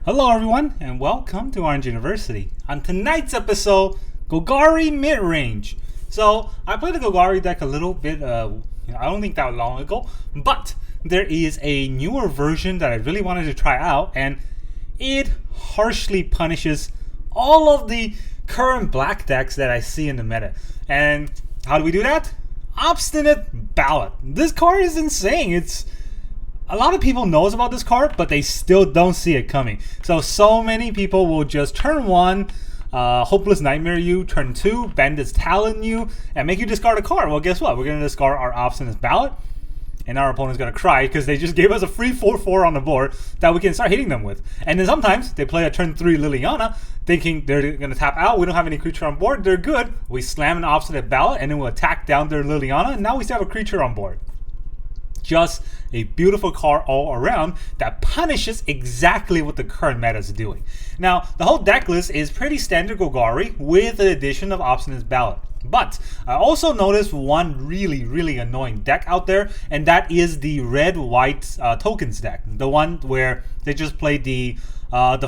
Hello everyone, and welcome to Orange University. On tonight's episode, Golgari Midrange. So, I played the Golgari deck a little bit, I don't think that long ago, but there is a newer version that I really wanted to try out, and it harshly punishes all of the current black decks that I see in the meta. And how do we do that? Obstinate Baloth. This card is insane. A lot of people knows about this card, but they still don't see it coming. So many people will just turn 1, Hopeless Nightmare you, turn 2, Bandit's Talon you, and make you discard a card. Well, guess what? We're going to discard our Obstinate Baloth, and our opponent's going to cry because they just gave us a free 4/4 on the board that we can start hitting them with. And then sometimes they play a turn 3 Liliana, thinking they're going to tap out. We don't have any creature on board. They're good. We slam an Obstinate Baloth, and then we'll attack down their Liliana, and now we still have a creature on board. Just a beautiful card all around that punishes exactly what the current meta is doing. Now, the whole deck list is pretty standard Golgari with the addition of Obstinate Baloth. But I also noticed one really annoying deck out there, and that is the red-white tokens deck. The one where they just play the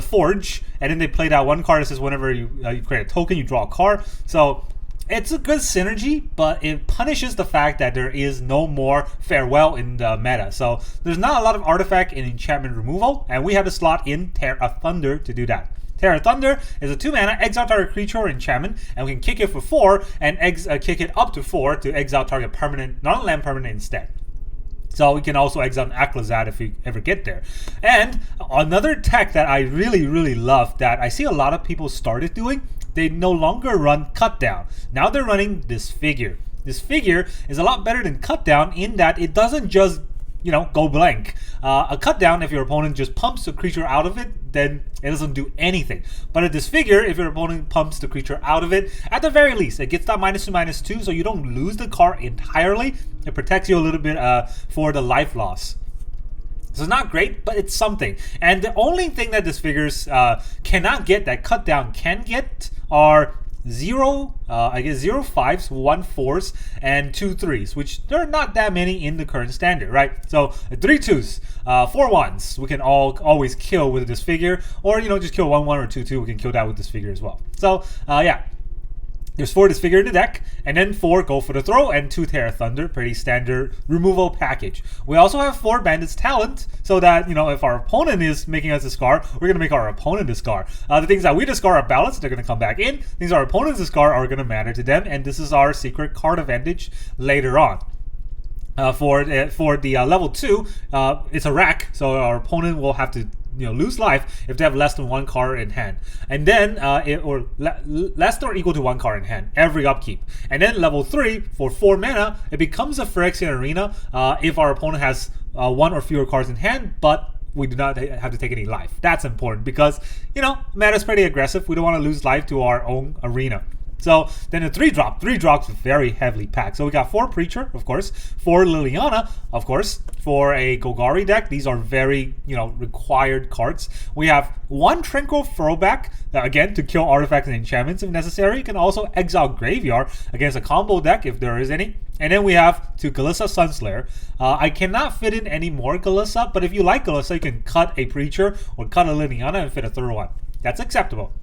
Forge, and then they play that one card that says whenever you create a token, you draw a card. So it's a good synergy, but it punishes the fact that there is no more Farewell in the meta. So there's not a lot of artifact and enchantment removal, and we have to slot in Terra Thunder to do that. Terra Thunder is a 2-mana, exile target creature or enchantment, and we can kick it for 4 and kick it up to 4 to exile target permanent, non-land permanent instead. So we can also exile an Aclazotz if we ever get there. And another tech that I really love that I see a lot of people started doing, they no longer run Cut Down. Now they're running Disfigure. Disfigure is a lot better than Cut Down in that it doesn't just, go blank. A Cut Down, if your opponent just pumps a creature out of it, then it doesn't do anything. But a Disfigure, if your opponent pumps the creature out of it, at the very least, it gets that -2/-2, so you don't lose the card entirely. It protects you a little bit for the life loss. So it's not great, but it's something. And the only thing that Disfigures cannot get, that Cut Down can get, are 0 5s, 1 4s, and 2 3s, which there are not that many in the current standard, right? So 3 2s, 4 1s, we can always kill with a Disfigure, or just kill 1 1 or 2 2. We can kill that with Disfigure as well. So yeah. There's 4 Disfigure in the deck, and then 4 Go for the Throw, and 2 Terra Thunder, pretty standard removal package. We also have 4 Bandit's Talent, so that, if our opponent is making us discard, we're going to make our opponent discard. The things that we discard are ballots, they're going to come back in. Things our opponents discard are going to matter to them, and this is our secret card advantage later on. For the level 2, it's a rack, so our opponent will have to lose life if they have less than 1 card in hand, and then less than or equal to 1 card in hand every upkeep. And then level 3, for 4 mana, it becomes a Phyrexian Arena if our opponent has 1 or fewer cards in hand, but we do not have to take any life. That's important because meta is pretty aggressive. We don't want to lose life to our own arena. So then the 3-drop. 3 drops very heavily packed. So we got 4 Preacher, of course, 4 Liliana, of course. For a Golgari deck, these are very, required cards. We have 1 Tranquil Throwback, again, to kill artifacts and enchantments if necessary. You can also exile Graveyard against a combo deck if there is any. And then we have 2 Glissa Sunslayer. I cannot fit in any more Glissa, but if you like Glissa, you can cut a Preacher or cut a Liliana and fit a third one. That's acceptable.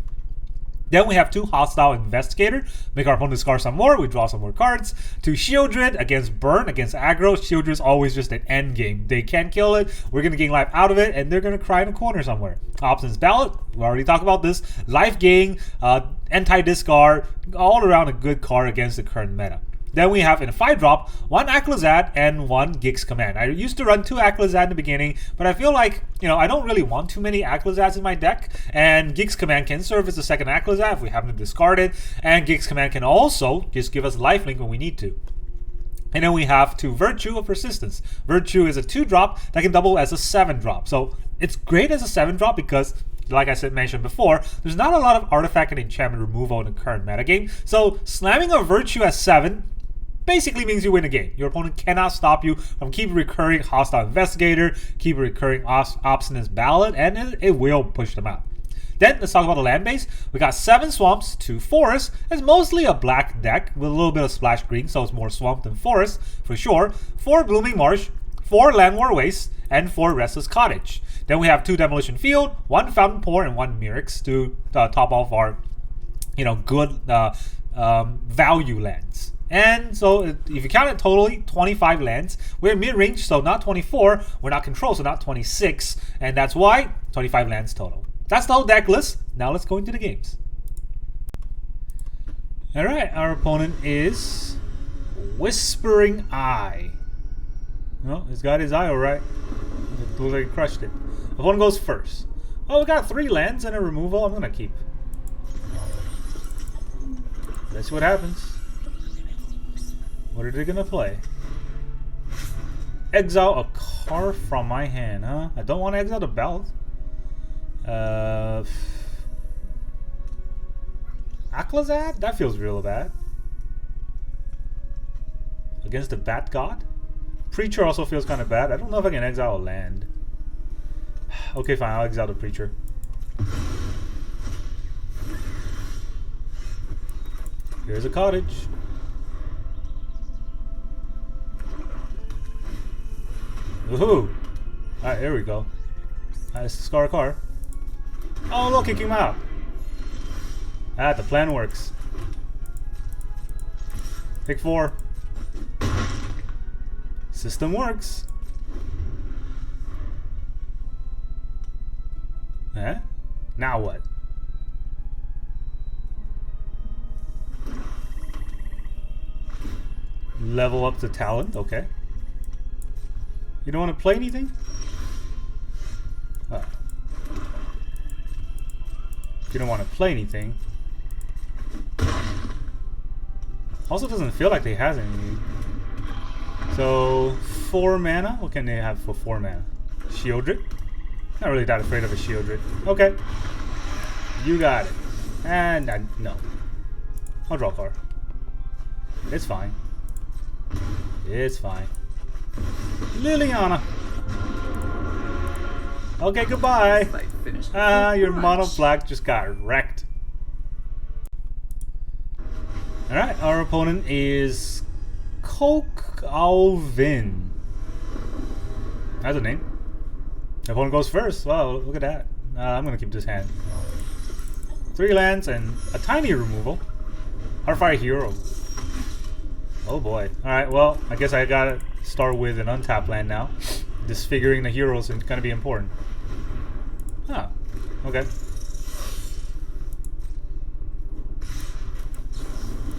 Then we have 2 Hostile Investigator, make our opponent discard some more, we draw some more cards. 2 Shieldred against Burn, against aggro. Shieldred is always just an end game. They can't kill it, we're going to gain life out of it, and they're going to cry in a corner somewhere. Obstinate Baloth, we already talked about this. Life gain, anti-discard, all around a good card against the current meta. Then we have in a 5-drop, 1 Aclazotz and 1 Gix Command. I used to run 2 Aclazotz in the beginning, but I feel like, I don't really want too many Aclazotz in my deck, and Gix Command can serve as a second Aclazotz if we happen to discard it, and Gix Command can also just give us lifelink when we need to. And then we have 2 Virtue of Persistence. Virtue is a 2-drop that can double as a 7-drop. So it's great as a 7-drop because, like I mentioned before, there's not a lot of artifact and enchantment removal in the current metagame. So slamming a Virtue at 7 basically means you win a game. Your opponent cannot stop you from keep recurring Hostile Investigator, keep recurring Obstinate Baloth, and it will push them out. Then let's talk about the land base. We got 7 swamps, 2 forests. It's mostly a black deck with a little bit of splash green, so it's more swamp than forest for sure. 4 Blooming Marsh, 4 Llanowar Wastes, and 4 Restless Cottage. Then we have 2 Demolition Field, 1 Fountainport, and 1 Mirrex to top off our, good value lands. And so if you count it totally, 25 lands. We're mid-range, so not 24. We're not control, so not 26. And that's why 25 lands total. That's the whole deck list. Now let's go into the games. Alright, our opponent is Whispering Eye. Well, he's got his eye alright. It looks like he crushed it. Opponent goes first. Oh, we got 3 lands and a removal. I'm gonna keep. Let's see what happens. What are they gonna play? Exile a card from my hand, huh? I don't want to exile the Baloth. Aclazotz? That feels real bad. Against the Bat God? Preacher also feels kind of bad. I don't know if I can exile a land. Okay, fine. I'll exile the Preacher. Here's a cottage. Woohoo! Alright, here we go. Let's scar a car. Oh, look, kick him out. Ah, the plan works. Pick 4. System works. Eh? Now what? Level up the talent, okay. You don't want to play anything? Oh. If you don't want to play anything. Also doesn't feel like they has anything. So 4 mana? What can they have for 4 mana? Shieldred? Not really that afraid of a Shieldred. Okay. You got it. And no. I'll draw a card. It's fine. It's fine. Liliana. Okay, goodbye. Your mono black just got wrecked. Alright, our opponent is Coke Alvin. That's a name. The opponent goes first. Wow, look at that. I'm gonna keep this hand. 3 lands and a tiny removal. Heartfire Hero. Oh boy. Alright, well, I guess I gotta start with an untapped land now. Disfiguring the heroes is gonna be important. Ah, okay.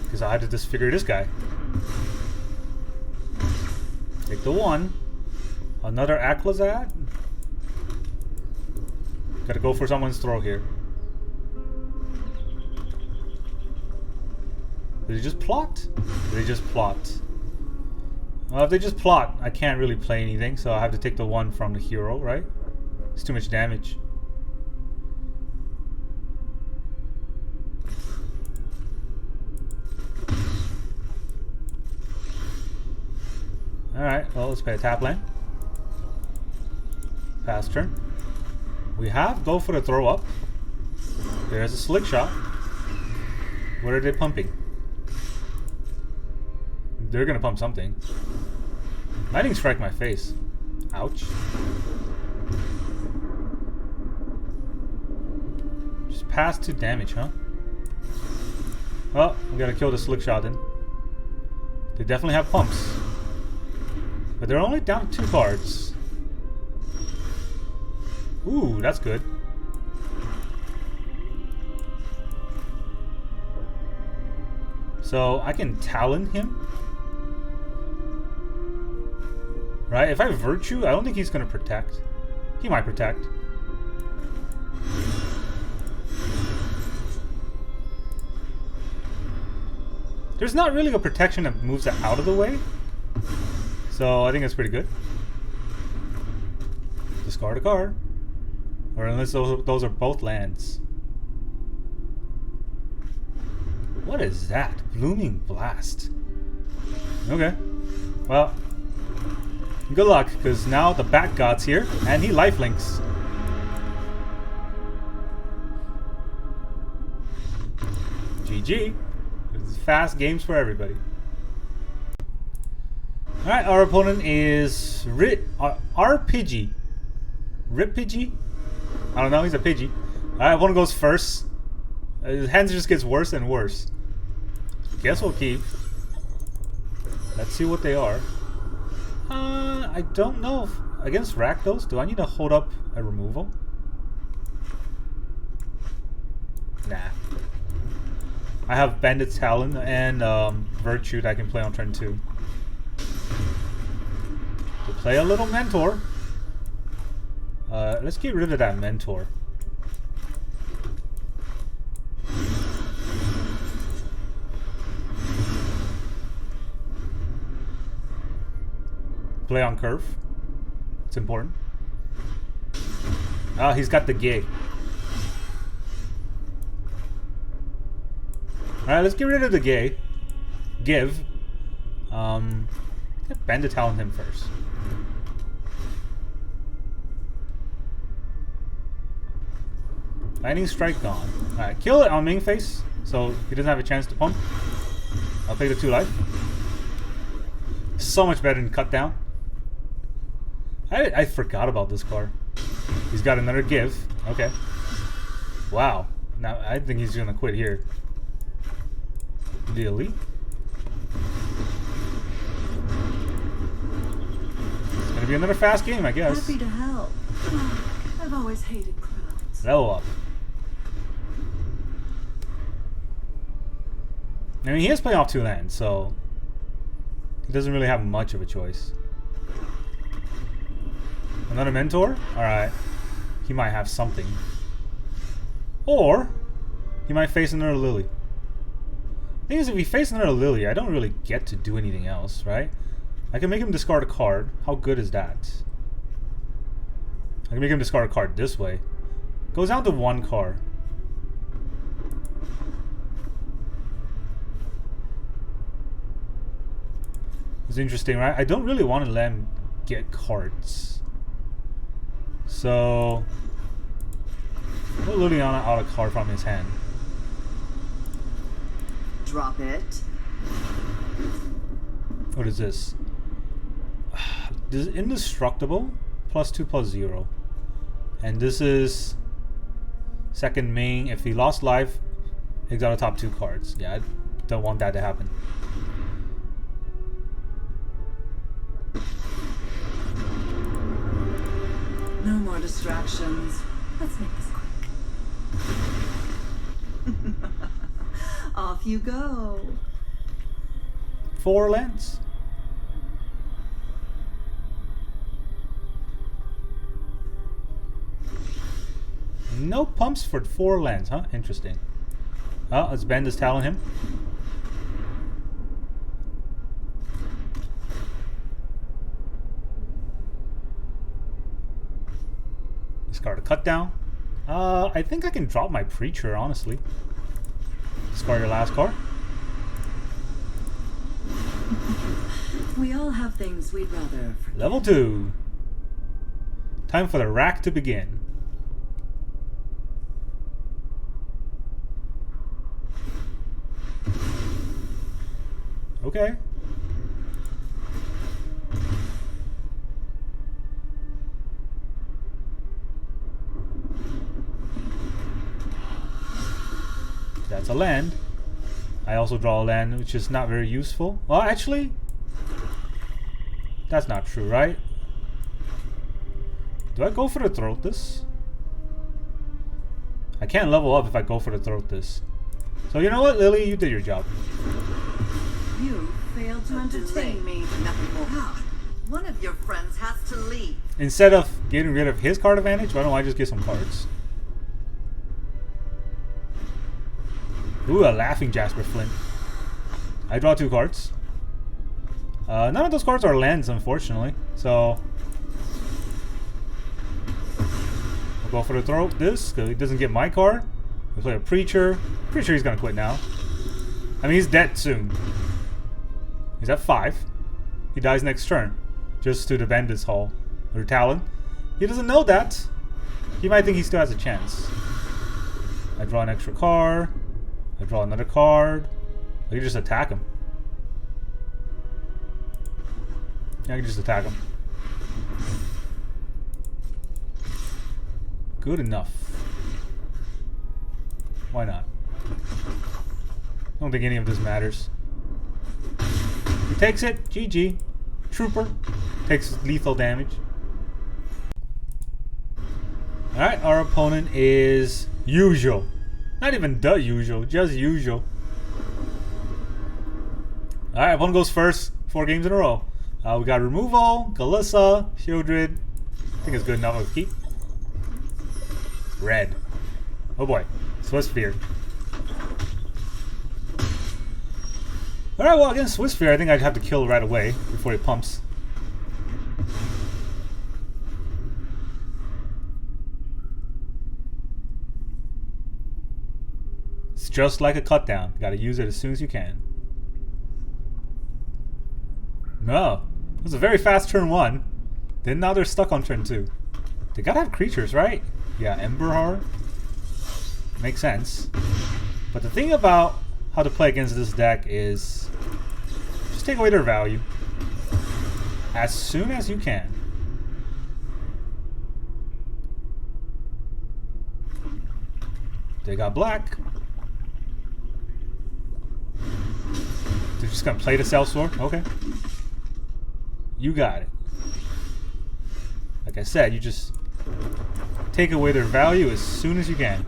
Because I had to disfigure this guy. Take the 1. Another Aclazotz. Gotta go for someone's throw here. Did they just plot? Did they just plot? Well, if they just plot, I can't really play anything, so I have to take the 1 from the hero, right? It's too much damage. Alright, well, let's play a tap land. Pass turn. We have go for the throw up. There's a slick shot. What are they pumping? They're gonna pump something. Lightning strike my face. Ouch. Just pass 2 damage, huh? Well, we gotta kill the slick shot then. They definitely have pumps. But they're only down to 2 cards. Ooh, that's good. So I can Talon him. Right? If I Virtue, I don't think he's gonna protect. He might protect. There's not really a protection that moves it out of the way. So I think that's pretty good. Discard a card. Or unless those are both lands. What is that? Blooming Blast. Okay. Well, good luck, because now the Bat God's here, and he lifelinks. GG. It's fast games for everybody. Alright, our opponent is RPG. Rip Pidgey? I don't know, he's a Pidgey. Alright, one goes first. His hands just gets worse and worse. Guess we'll keep. Let's see what they are. I don't know if against Rakdos, do I need to hold up a removal? Nah. I have Bandit's Talon and Virtue that I can play on turn 2. To play a little Mentor. Let's get rid of that Mentor. Play on curve. It's important. Ah, he's got the gig. Alright, let's get rid of the gay. Give. Get Bandit Talon him first. Lightning Strike gone. Alright, kill it on main face, so he doesn't have a chance to pump. I'll take the 2 life. So much better than Cut Down. I forgot about this card. He's got another give. Okay. Wow. Now I think he's gonna quit here. The elite. It's gonna be another fast game, I guess. Happy to help. I've always hated crowds. Level up. I mean, he is playing off 2 lands, so he doesn't really have much of a choice. Another Mentor? Alright. He might have something. Or he might face another Lily. The thing is, if he faces another Lily, I don't really get to do anything else, right? I can make him discard a card. How good is that? I can make him discard a card this way. Goes down to 1 card. It's interesting, right? I don't really want to let him get cards. So put Liliana out a card from his hand. Drop it. What is this? This is indestructible. +2/+0. And this is second main. If he lost life, he got the top 2 cards. Yeah, I don't want that to happen. No more distractions. Let's make this quick. Off you go. 4 lands. No pumps for 4 lands, huh? Interesting. Oh, let's bend this Talon him. Discard a Cut Down. I think I can drop my Preacher, honestly. Discard your last card. We all have things we'd rather forget. Level 2. Time for the rack to begin. Okay. That's a land. I also draw a land, which is not very useful. Well, actually, that's not true, right? Do I go for the Throat this? I can't level up if I go for the Throat this. So you know what, Lily? You did your job. You failed to entertain me. Nothing more. One of your friends has to leave. Instead of getting rid of his card advantage, why don't I just get some cards? Ooh, a Laughing Jasper Flint. I draw 2 cards. None of those cards are lands, unfortunately. So we'll go for the Throat this, because he doesn't get my card. We'll play a Preacher. Pretty sure he's gonna quit now. I mean, he's dead soon. He's at 5. He dies next turn. Just to the Bandit's Hall. Or Talon. He doesn't know that. He might think he still has a chance. I draw an extra card. I draw another card. I can just attack him. Yeah, I can just attack him. Good enough. Why not? I don't think any of this matters. He takes it. GG. Trooper. Takes lethal damage. Alright, our opponent is usual. Not even the usual, just usual. Alright, opponent goes first. 4 games in a row. We got removal, Glissa, Shieldred. I think it's good enough to keep. Red. Oh boy. Swiftspear. Alright, well against Swiftspear I think I'd have to kill right away before he pumps. It's just like a cut down. You gotta use it as soon as you can. No. It was a very fast turn 1. Then now they're stuck on turn 2. They gotta have creatures, right? Yeah, Ember Horror. Makes sense. But the thing about how to play against this deck is just take away their value as soon as you can. They got black. They're just gonna play the Sellsword? Okay. You got it. Like I said, you just take away their value as soon as you can.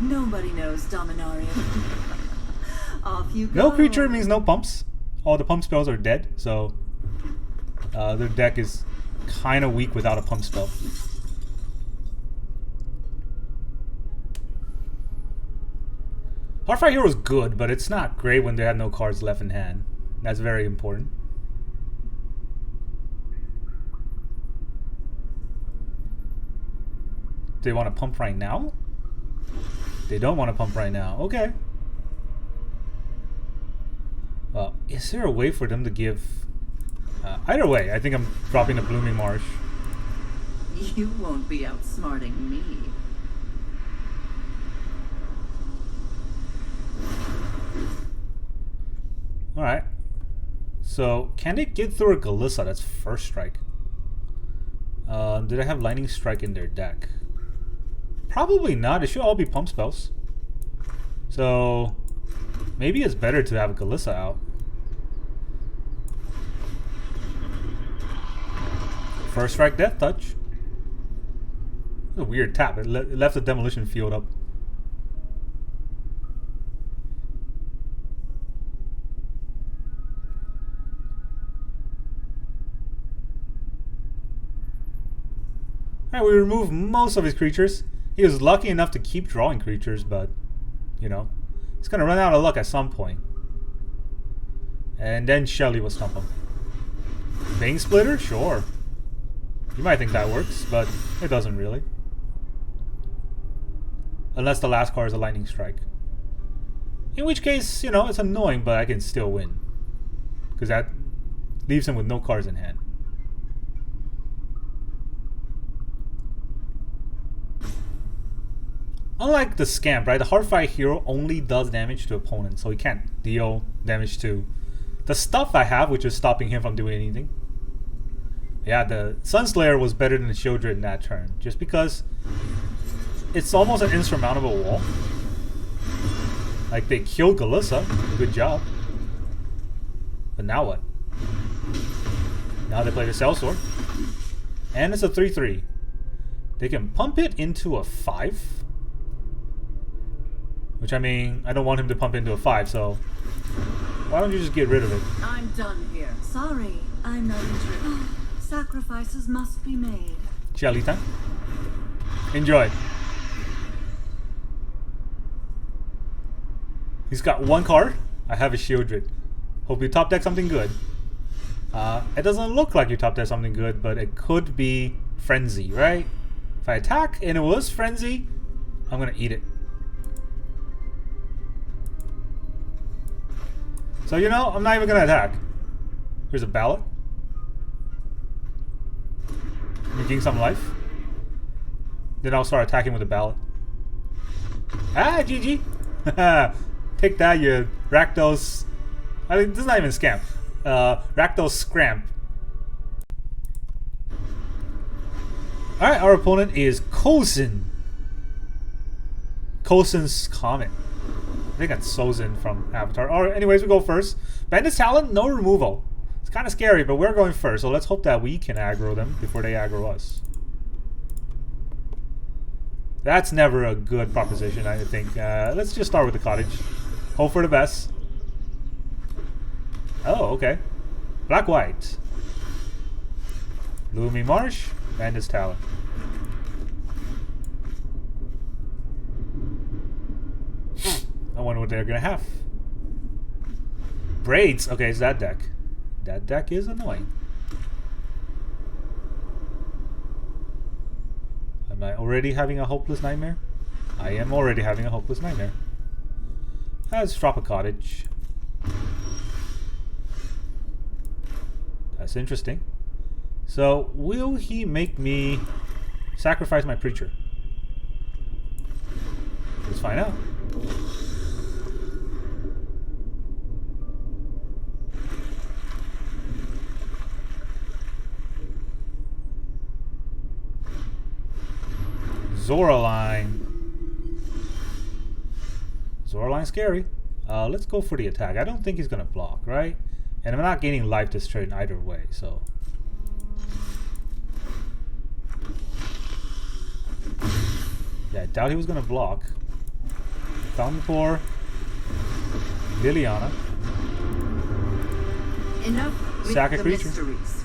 Nobody knows Dominaria. Off you go. No creature means no pumps. All the pump spells are dead, so their deck is kind of weak without a pump spell. Heartfire Hero is good, but it's not great when they have no cards left in hand. That's very important. Do they want to pump right now? They don't want to pump right now. Okay. Well, is there a way for them to give... either way, I think I'm dropping the Blooming Marsh. You won't be outsmarting me. Alright. So, can they get through a Glissa? That's first strike. Do they have Lightning Strike in their deck? Probably not. It should all be pump spells. So, maybe it's better to have a Glissa out. First strike, Death Touch. It's a weird tap. It left the Demolition Field up. Alright, we remove most of his creatures. He was lucky enough to keep drawing creatures, but, you know, he's going to run out of luck at some point. And then Shelly will stump him. Bane Splitter? Sure. You might think that works, but it doesn't really. Unless the last card is a Lightning Strike. In which case, you know, it's annoying, but I can still win. Because that leaves him with no cards in hand. Unlike the Scamp, right? The Heartfire Hero only does damage to opponents, so he can't deal damage to the stuff I have, which is stopping him from doing anything. Yeah, the Sunslayer was better than the Shieldred in that turn, just because it's almost an insurmountable wall. Like, they killed Glissa, good job. But now what? Now they play the Sellsword. And it's a 3/3. They can pump it into a 5. Which, I mean, I don't want him to pump into a 5, so why don't you just get rid of it? I'm done here. Sorry, I'm not interested. Sacrifices must be made. Shelly time. Enjoy. He's got 1 card. I have a Shieldred. Hope you top deck something good. It doesn't look like you top deck something good, but it could be Frenzy, right? If I attack and it was Frenzy, I'm gonna eat it. So, you know, I'm not even gonna attack. Here's a Ballot. Making some life. Then I'll start attacking with a Ballot. Ah, GG! Take that, you Rakdos. I mean, this is not even Scamp. Rakdos Scramp. Alright, our opponent is Cosin. Cosin's Comet. I think that's Sozin from Avatar. Alright, anyways, we go first. Bandit's Talent, no removal. It's kind of scary, but we're going first, so let's hope that we can aggro them before they aggro us. That's never a good proposition, I think. Let's just start with the cottage. Hope for the best. Oh, okay. Black-white. Blooming Marsh, Bandit's Talent. I wonder what they're gonna have. Braids. Okay, it's that deck. That deck is annoying. Am I already having a hopeless nightmare? I am already having a hopeless nightmare. Let's drop a cottage. That's interesting. So, will he make me sacrifice my preacher? Let's find out. Zoraline. Zoraline's scary. Let's go for the attack. I don't think he's gonna block, right? And I'm not gaining life this turn either way, so. Yeah, I doubt he was gonna block. Fountainport. Liliana. Enough with Sack a the creature. mysteries.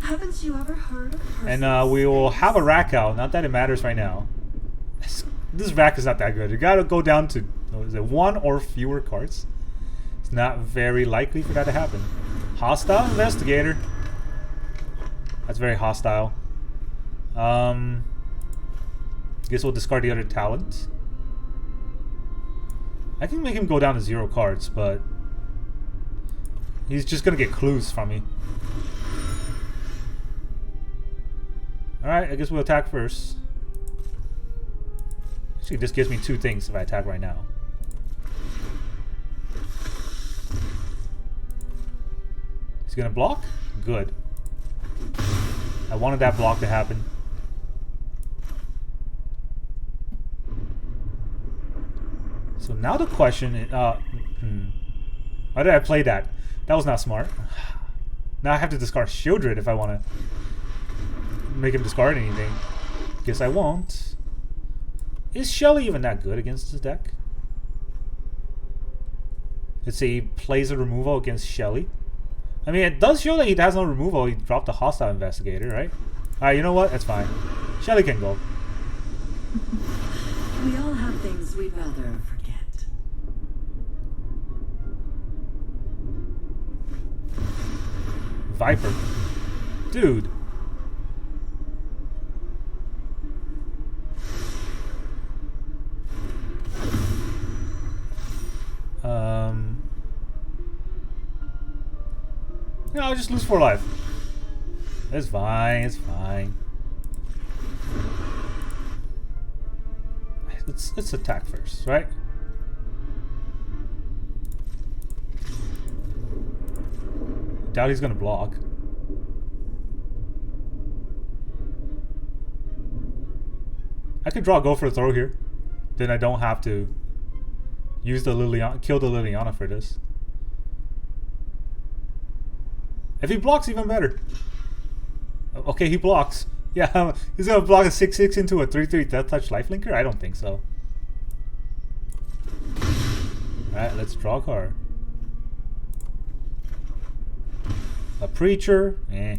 Haven't you ever heard of And we will have a rack out. Not that it matters right now. This rack is not that good. You gotta go down to, is it 1 or fewer cards? It's not very likely for that to happen. Hostile Investigator. That's very hostile. Guess we'll discard the other talent. I can make him go down to 0 cards, but he's just gonna get clues from me. Alright, I guess we'll attack first. Actually, this gives me 2 things if I attack right now. He's gonna block? Good. I wanted that block to happen. So now the question is, why did I play that? That was not smart. Now I have to discard Shieldred if I want to make him discard anything. Guess I won't. Is Shelly even that good against this deck? Let's say he plays a removal against Shelly. I mean, it does show that he has no removal. He dropped a Hostile Investigator, right? Alright, you know what? That's fine. Shelly can go. We all have things we'd rather forget. Viper. Dude. Yeah, I'll just lose 4 life. It's fine, it's fine. Let's attack first, right? Doubt he's gonna block. I could draw go for a throw here. Then I don't have to use the Liliana, kill the Liliana for this. If he blocks, even better. Okay, he blocks. Yeah, he's gonna block a 6/6 into a 3/3 Death Touch Lifelinker? I don't think so. Alright, let's draw a card. A Preacher? Eh.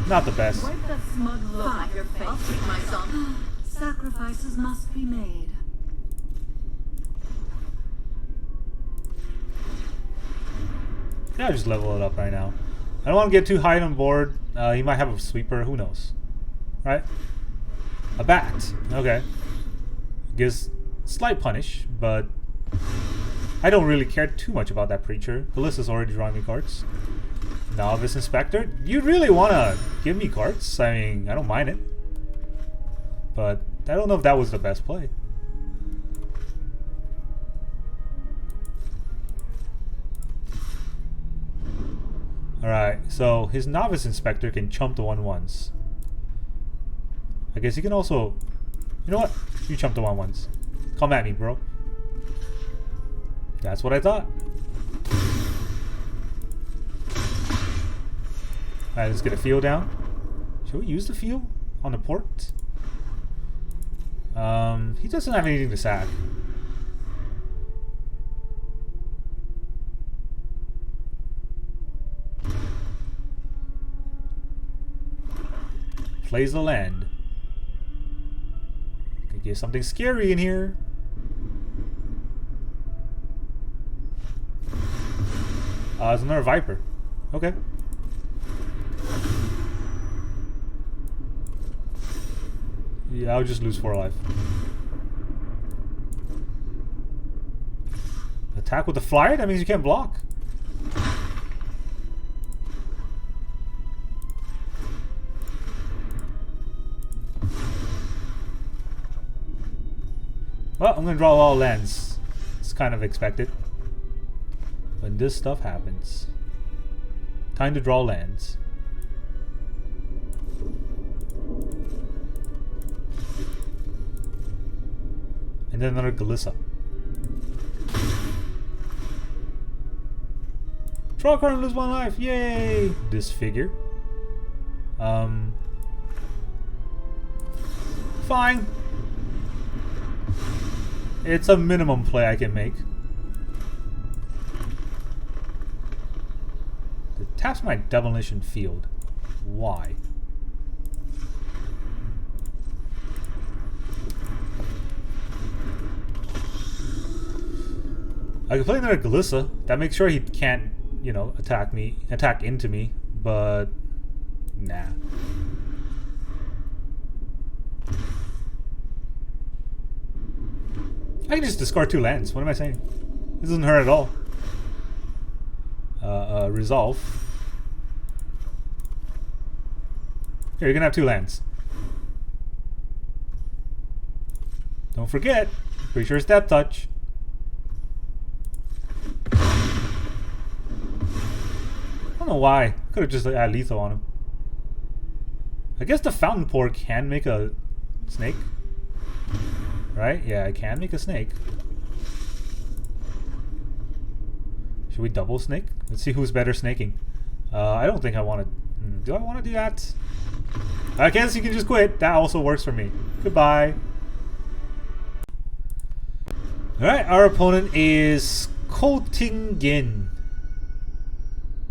Not the best. Wipe that smug look off your face. I'll take my son. Sacrifices must be made. Yeah, I'll just level it up right now. I don't want to get too high on board. He might have a sweeper. Who knows? Right? A bat. Okay. Gives slight punish, but I don't really care too much about that Preacher. Glissa's already drawing me cards. Novice Inspector. You really want to give me cards? I mean, I don't mind it. But I don't know if that was the best play. Alright, so his Novice Inspector can chump the 1/1s. I guess he can also... You know what? You chump the 1/1s. Come at me, bro. That's what I thought. Alright, let's get a field down. Should we use the field on the port? He doesn't have anything to sack. Plays the land. Could get something scary in here. It's another Viper. Okay. Yeah, I'll just lose 4 life. Attack with the flyer? That means you can't block. Well, I'm gonna draw all lands. It's kind of expected. When this stuff happens. Time to draw lands. And then another Glissa. Draw a card and lose 1 life. Yay! Disfigure. Fine. It's a minimum play I can make. It taps my Demolition Field. Why? I could play another Glissa. That makes sure he can't, you know, attack into me, but nah. I can just discard 2 lands. What am I saying? This doesn't hurt at all. Resolve. Here, you're gonna have 2 lands. Don't forget, pretty sure it's Death Touch. I don't know why. Could have just had lethal on him. I guess the Fountainport can make a snake. Right? Yeah, I can make a snake. Should we double snake? Let's see who's better snaking. I don't think I want to... Do I want to do that? I guess you can just quit. That also works for me. Goodbye. Alright, our opponent is Kotingin.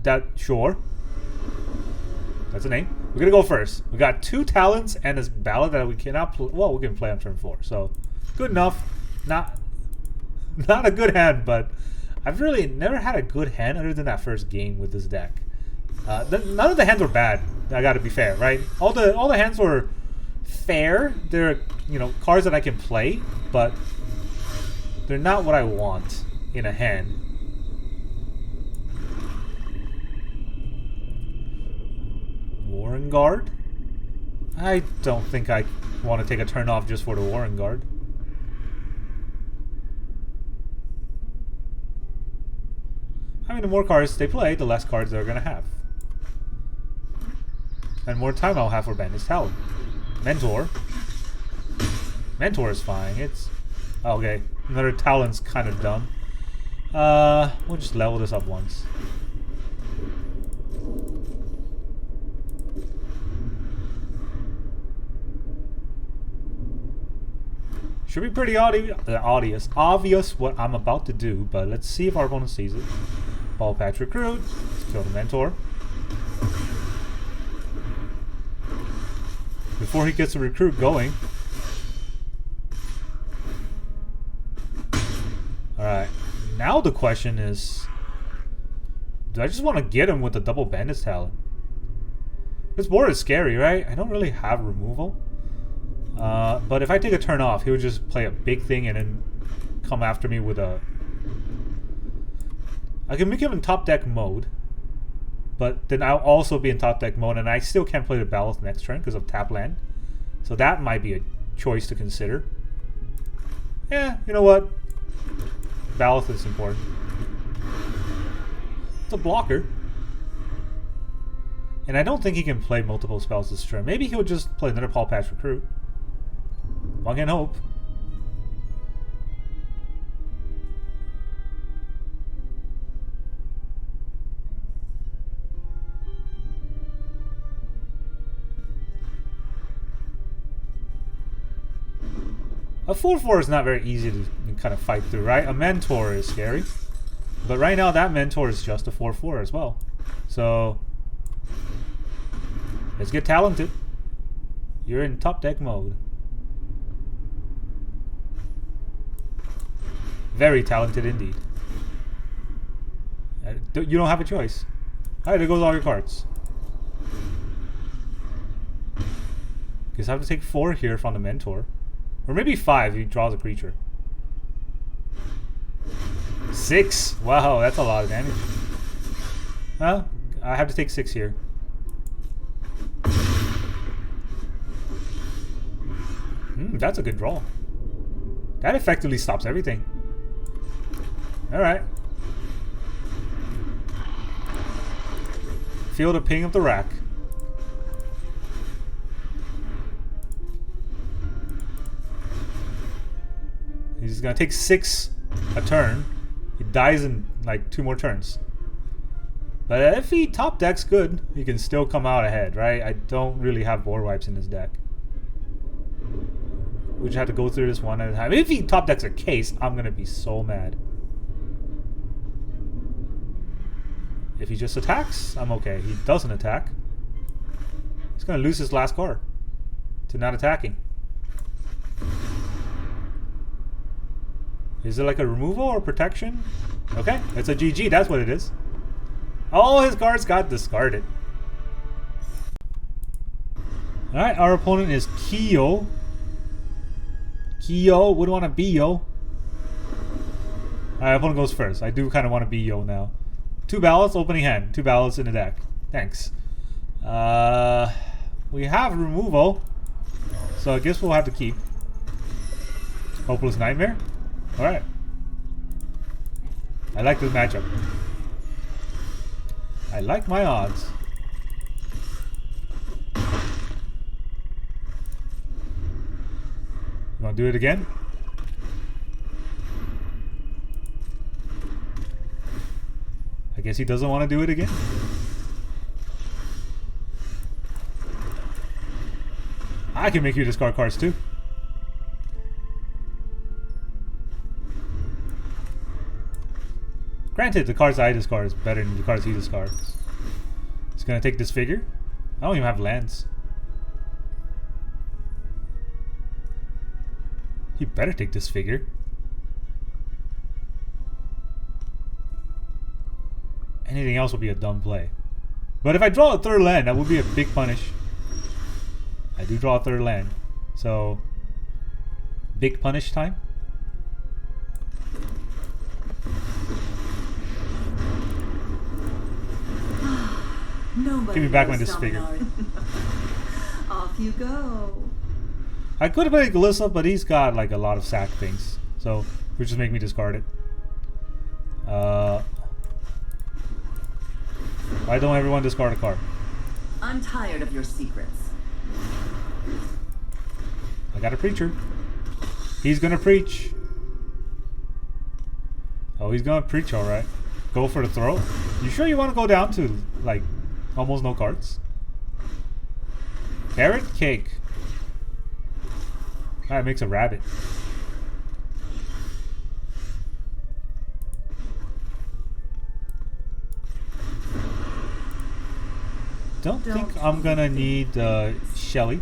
That, sure. That's a name. We're gonna go first. We got 2 talents and this ballot that we cannot play. Well, we can play on turn 4, so good enough. Not a good hand, but I've really never had a good hand other than that first game with this deck. None of the hands were bad. I gotta be fair, right? All the hands were fair. They're, you know, cards that I can play, but they're not what I want in a hand. Warren Guard? I don't think I want to take a turn off just for the Warren Guard. I mean, the more cards they play, the less cards they're going to have. And more time I'll have for Bandit's Talon. Mentor. Mentor is fine. It's... Okay. Another Talon's kind of dumb. We'll just level this up once. Should be pretty obvious what I'm about to do, but let's see if our opponent sees it. Ball patch recruit. Let's kill the mentor. Before he gets the recruit going. Alright. Now the question is, do I just want to get him with the double Bandit's Talon? This board is scary, right? I don't really have removal. But if I take a turn off, he would just play a big thing and then come after me with a... I can make him in top deck mode, but then I'll also be in top deck mode, and I still can't play the Baloth next turn because of tap land. So that might be a choice to consider. Yeah, you know what? Baloth is important. It's a blocker. And I don't think he can play multiple spells this turn. Maybe he'll just play another Paul Patch Recruit. One can hope. A 4/4 is not very easy to kind of fight through, right? A Mentor is scary. But right now that Mentor is just a 4/4 as well. So let's get talented. You're in top deck mode. Very talented indeed. You don't have a choice. Alright, there goes all your cards. Guess I have to take 4 here from the Mentor. Or maybe 5 if he draws a creature. 6! Wow, that's a lot of damage. Well, I have to take 6 here. That's a good draw. That effectively stops everything. Alright. Feel the ping of the rack. He's gonna take 6 a turn. He dies in like 2 more turns. But if he top decks good, he can still come out ahead, right? I don't really have board wipes in this deck. We just have to go through this one at a time. If he top decks a case, I'm gonna be so mad. If he just attacks, I'm okay. He doesn't attack. He's gonna lose his last card to not attacking. Is it like a removal or protection? Okay, it's a GG, that's what it is. All his cards got discarded. Alright, our opponent is Kyo. Kyo, would want to be Yo. Alright, opponent goes first. I do kind of want to be Yo now. 2 ballots, opening hand. 2 ballots in the deck. Thanks. We have removal. So I guess we'll have to keep. Hopeless Nightmare? Alright. I like this matchup. I like my odds. You wanna do it again? I guess he doesn't want to do it again. I can make you discard cards too. Granted, the cards I discard is better than the cards he discards. He's gonna take Disfigure. I don't even have lands. He better take Disfigure. Anything else will be a dumb play. But if I draw a 3rd land, that would be a big punish. I do draw a 3rd land. So, big punish time. Nobody Give me back my knows Disfigure. Off you go. I could have played Glissa, but he's got like a lot of sack things. So, which just make me discard it. Why don't everyone discard a card? I'm tired of your secrets. I got a preacher. He's gonna preach. Oh, he's gonna preach, alright. Go for the throw. You sure you want to go down to, like, almost no cards? Carrot cake. Alright, makes a rabbit. Don't think I'm gonna need Shelly.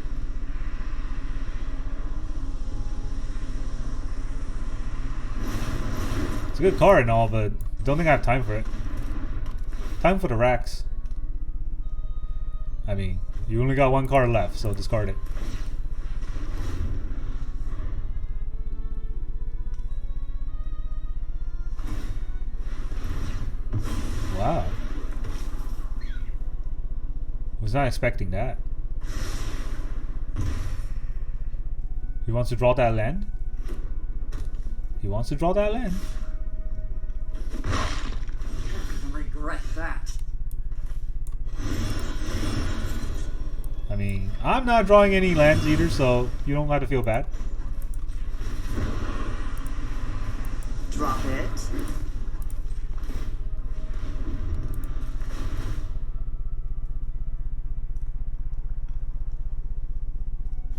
It's a good card and all, but don't think I have time for it. Time for the racks. I mean, you only got 1 card left, so discard it. Wow. Was not expecting that. He wants to draw that land? He wants to draw that land. Regret that. I mean, I'm not drawing any lands either, so you don't have to feel bad. Drop it.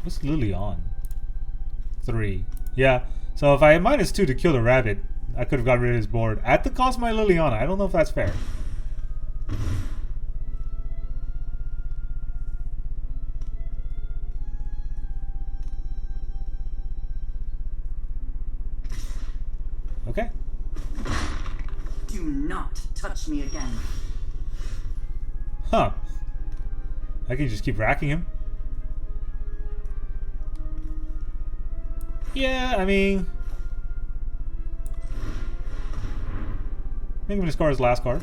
What's Lily on? 3. Yeah, so if I had -2 to kill the rabbit, I could have got rid of his board at the cost of my Liliana. I don't know if that's fair. Okay. Do not touch me again. Huh. I can just keep racking him. Yeah, I mean... I think I'm gonna score his last card.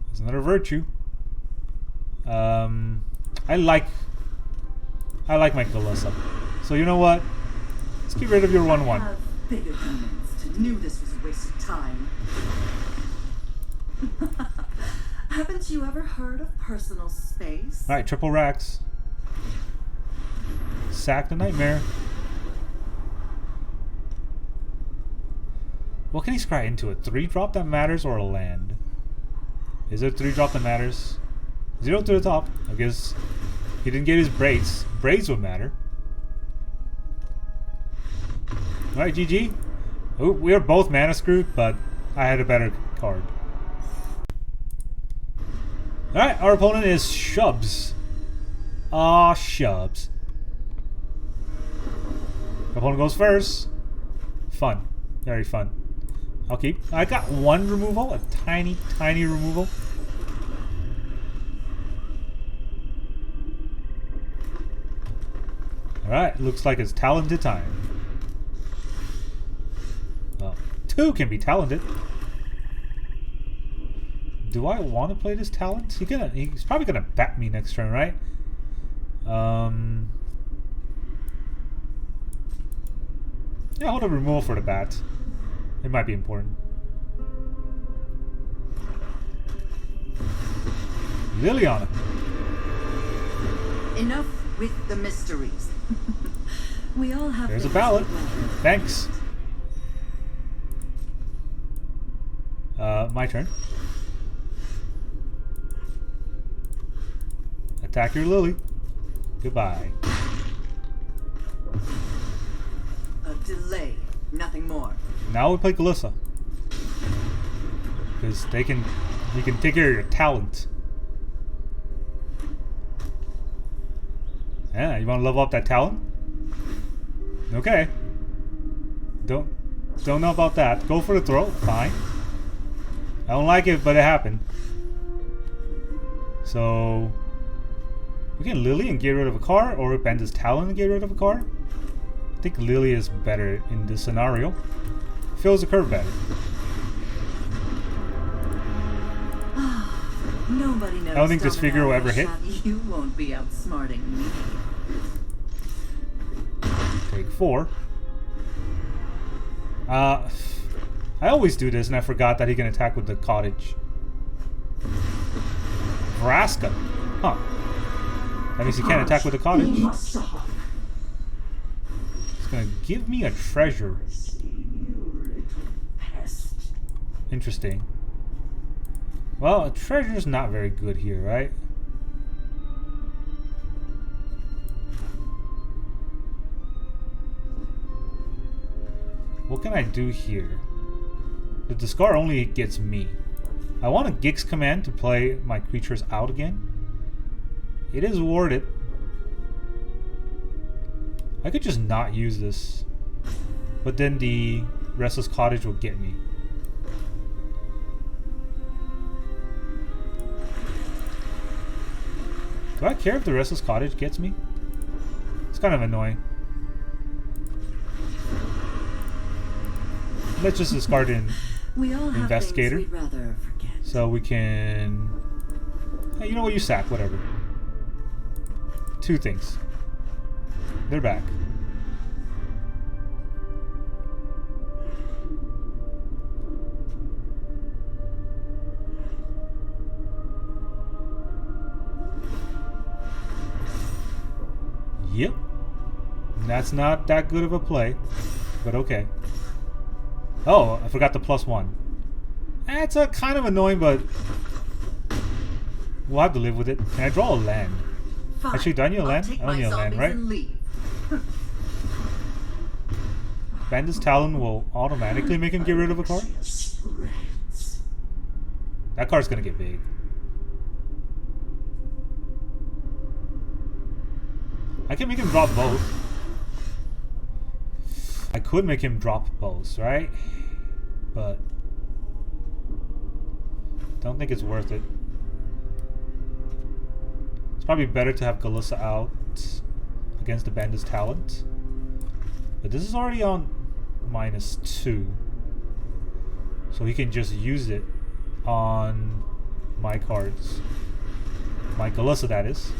There's another virtue. I like my Glissa. So you know what? Let's get rid of your 1/1. I have bigger demons. Knew this was a waste of time. Haven't you ever heard of personal space? Alright, triple racks. Sack the Nightmare. What can he scry into? A 3-drop that matters or a land? Is it a 3-drop that matters? 0 to the top. I guess he didn't get his braids. Braids would matter. Alright, GG. Oh, we are both mana screwed, but I had a better card. Alright, our opponent is Shubs. Aw, Shubs. Opponent goes first. Fun. Very fun. I'll keep. I got 1 removal. A tiny, tiny removal. Alright, looks like it's talented time. Well, 2 can be talented. Do I want to play this talent? He's probably gonna bat me next turn, right? Yeah, hold a removal for the bat. It might be important. Liliana. Enough with the mysteries. We all have. There's a ballot. Thanks. My turn. Attack your Lily. Goodbye. A delay, nothing more. Now we play Glissa. Because you can take care of your talent. Yeah, you want to level up that talent? Okay. Don't know about that. Go for the throw. Fine. I don't like it, but it happened. So we can Lily and get rid of a card, or bend his talent and get rid of a card. I think Lily is better in this scenario. Feels the curve better. Nobody knows. I don't think Disfigure will ever hit. You won't be outsmarting me. Take 4. I always do this, and I forgot that he can attack with the cottage. Vraska. Huh. That means he can't attack with the cottage. It's gonna give me a treasure. Interesting. Well, a treasure's not very good here, right? What can I do here? The discard only gets me. I want a Gix command to play my creatures out again. It is warded. I could just not use this. But then the Restless Cottage will get me. Do I care if the Restless Cottage gets me? It's kind of annoying. Let's just discard an Investigator. We'd rather forget. So we can... Hey, you know what? You sack, whatever. 2 things. They're back. Yep. That's not that good of a play, but okay. Oh, I forgot the +1. It's a kind of annoying, but we'll have to live with it. Can I draw a land? Fine. Actually, do I need a land? I don't need a land, right? Bandit's Talon will automatically make him get rid of a card? That card's gonna get big. I can make him drop both. I could make him drop both, right? But don't think it's worth it. It's probably better to have Glissa out against the Bandit's Talent. But this is already on -2. So he can just use it on my cards. My Glissa, that is.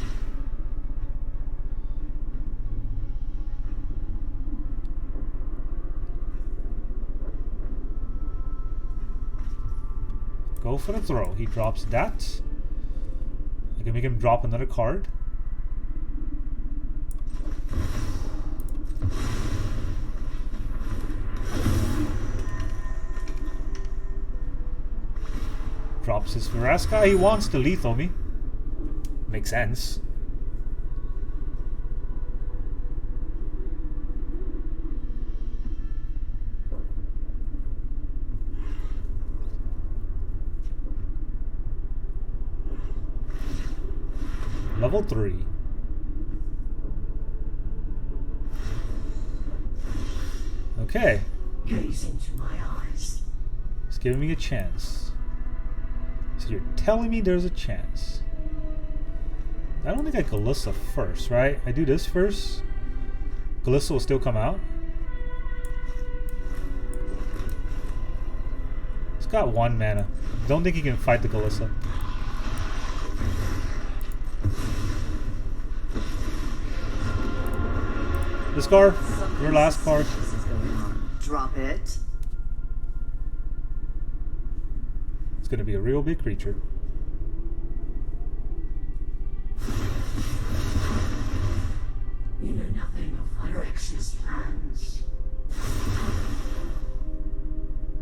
Go for the throw. He drops that. I can make him drop another card. Drops his Vraska. He wants to lethal me. Makes sense. Level 3. Okay. Gaze into my eyes. He's giving me a chance. So you're telling me there's a chance. I don't think I Glissa first, right? I do this first. Glissa will still come out. He's got 1 mana. Don't think he can fight the Glissa. Discard your last card. Drop it. It's gonna be a real big creature. You know nothing of Mirrex's plans.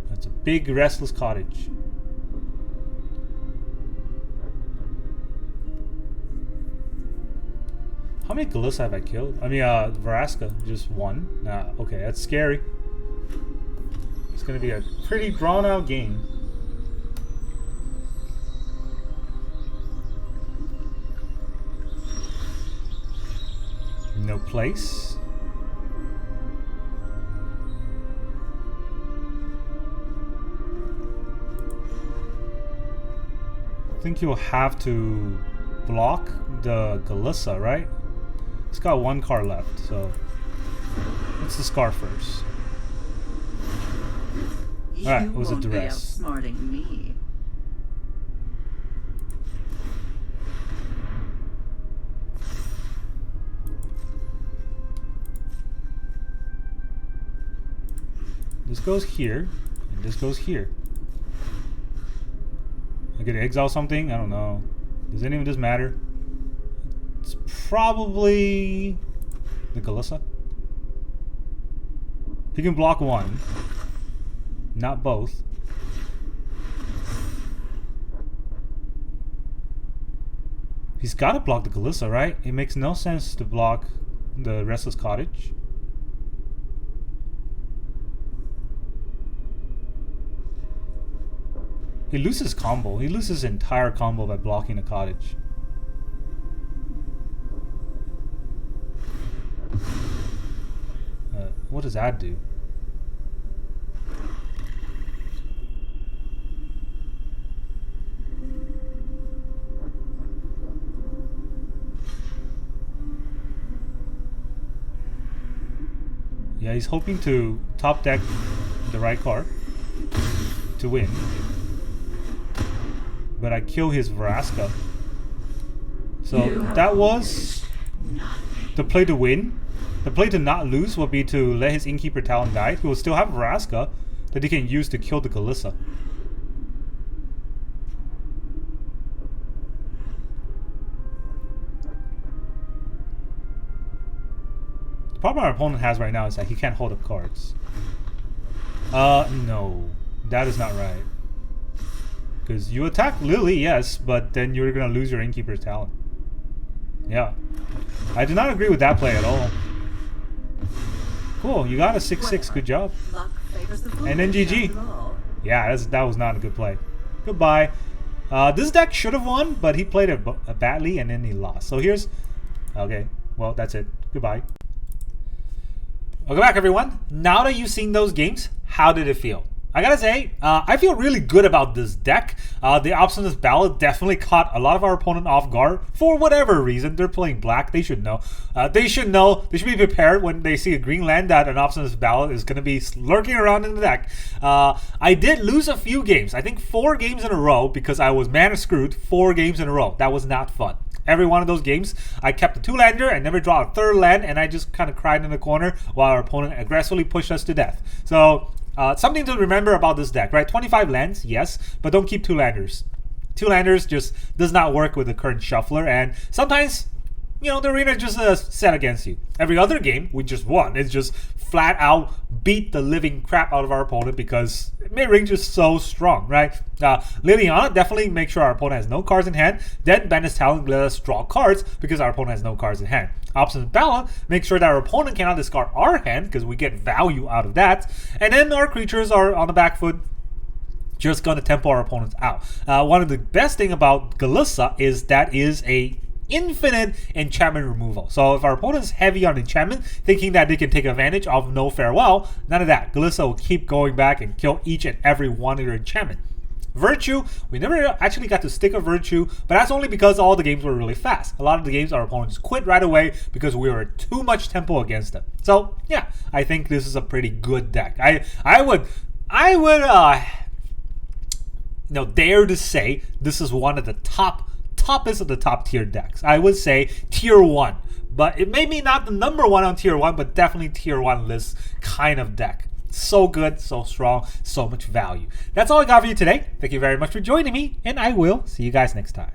That's a big restless cottage. How many Glissa have I killed? I mean, Vraska, just 1. Nah, okay, that's scary. It's gonna be a pretty drawn out game. No place. I think you'll have to block the Glissa, right? It's got 1 card left, so let's discard first. Alright, it was a duress. Outsmarting me. This goes here, and this goes here. I could exile something? I don't know. Does any of this matter? It's probably the Glissa. He can block 1, not both. He's got to block the Glissa, right? It makes no sense to block the Restless Cottage. He loses combo. He loses his entire combo by blocking the cottage. What does that do? Yeah, he's hoping to top deck the right card to win. But I kill his Vraska. So that was the play to win. The play to not lose would be to let his Innkeeper Talon die. He will still have Vraska that he can use to kill the Glissa. problem our opponent has right now is that he can't hold up cards. No. That is not right. Because you attack Lily, yes, but then you're going to lose your Innkeeper's Talent. Yeah. I do not agree with that play at all. Cool, you got a 6-6. Good job. And then GG. Yeah, that was not a good play. Goodbye. This deck should have won, but he played it badly and then he lost. So here's... Okay, well, that's it. Goodbye. Welcome back, everyone. Now that you've seen those games, how did it feel? I gotta say, I feel really good about this deck. The Obstinate Baloth definitely caught a lot of our opponent off guard for whatever reason. They're playing black. They should know. They should be prepared when they see a green land that an Obstinate Baloth is going to be lurking around in the deck. I did lose a few games. I think 4 games in a row because I was mana screwed 4 games in a row. That was not fun. Every one of those games, I kept a 2-lander and never draw a 3rd land, and I just kind of cried in the corner while our opponent aggressively pushed us to death. So... something to remember about this deck, right? 25 lands, yes, but don't keep 2-landers. 2-landers just does not work with the current shuffler, and sometimes, you know, the arena just set against you. Every other game, we just won. It's just flat out beat the living crap out of our opponent because mid-range is so strong, right? Liliana definitely make sure our opponent has no cards in hand. Then Bandit's Talent let us draw cards because our opponent has no cards in hand. Obstinate Baloth make sure that our opponent cannot discard our hand because we get value out of that. And then our creatures are on the back foot, just going to tempo our opponents out. One of the best thing about Glissa is that is a infinite enchantment removal. So if our opponent is heavy on enchantment, thinking that they can take advantage of No Farewell, none of that. Glissa will keep going back and kill each and every one of your enchantment. Virtue, we never actually got to stick a Virtue, but that's only because all the games were really fast. A lot of the games our opponents quit right away because we were too much tempo against them. So yeah, I think this is a pretty good deck. I would dare to say this is one of the toppest of the top tier decks. I would say tier 1, but it may be not the number 1 on tier 1, but definitely tier 1 list kind of deck. So good, so strong, so much value. That's all I got for you today. Thank you very much for joining me, and I will see you guys next time.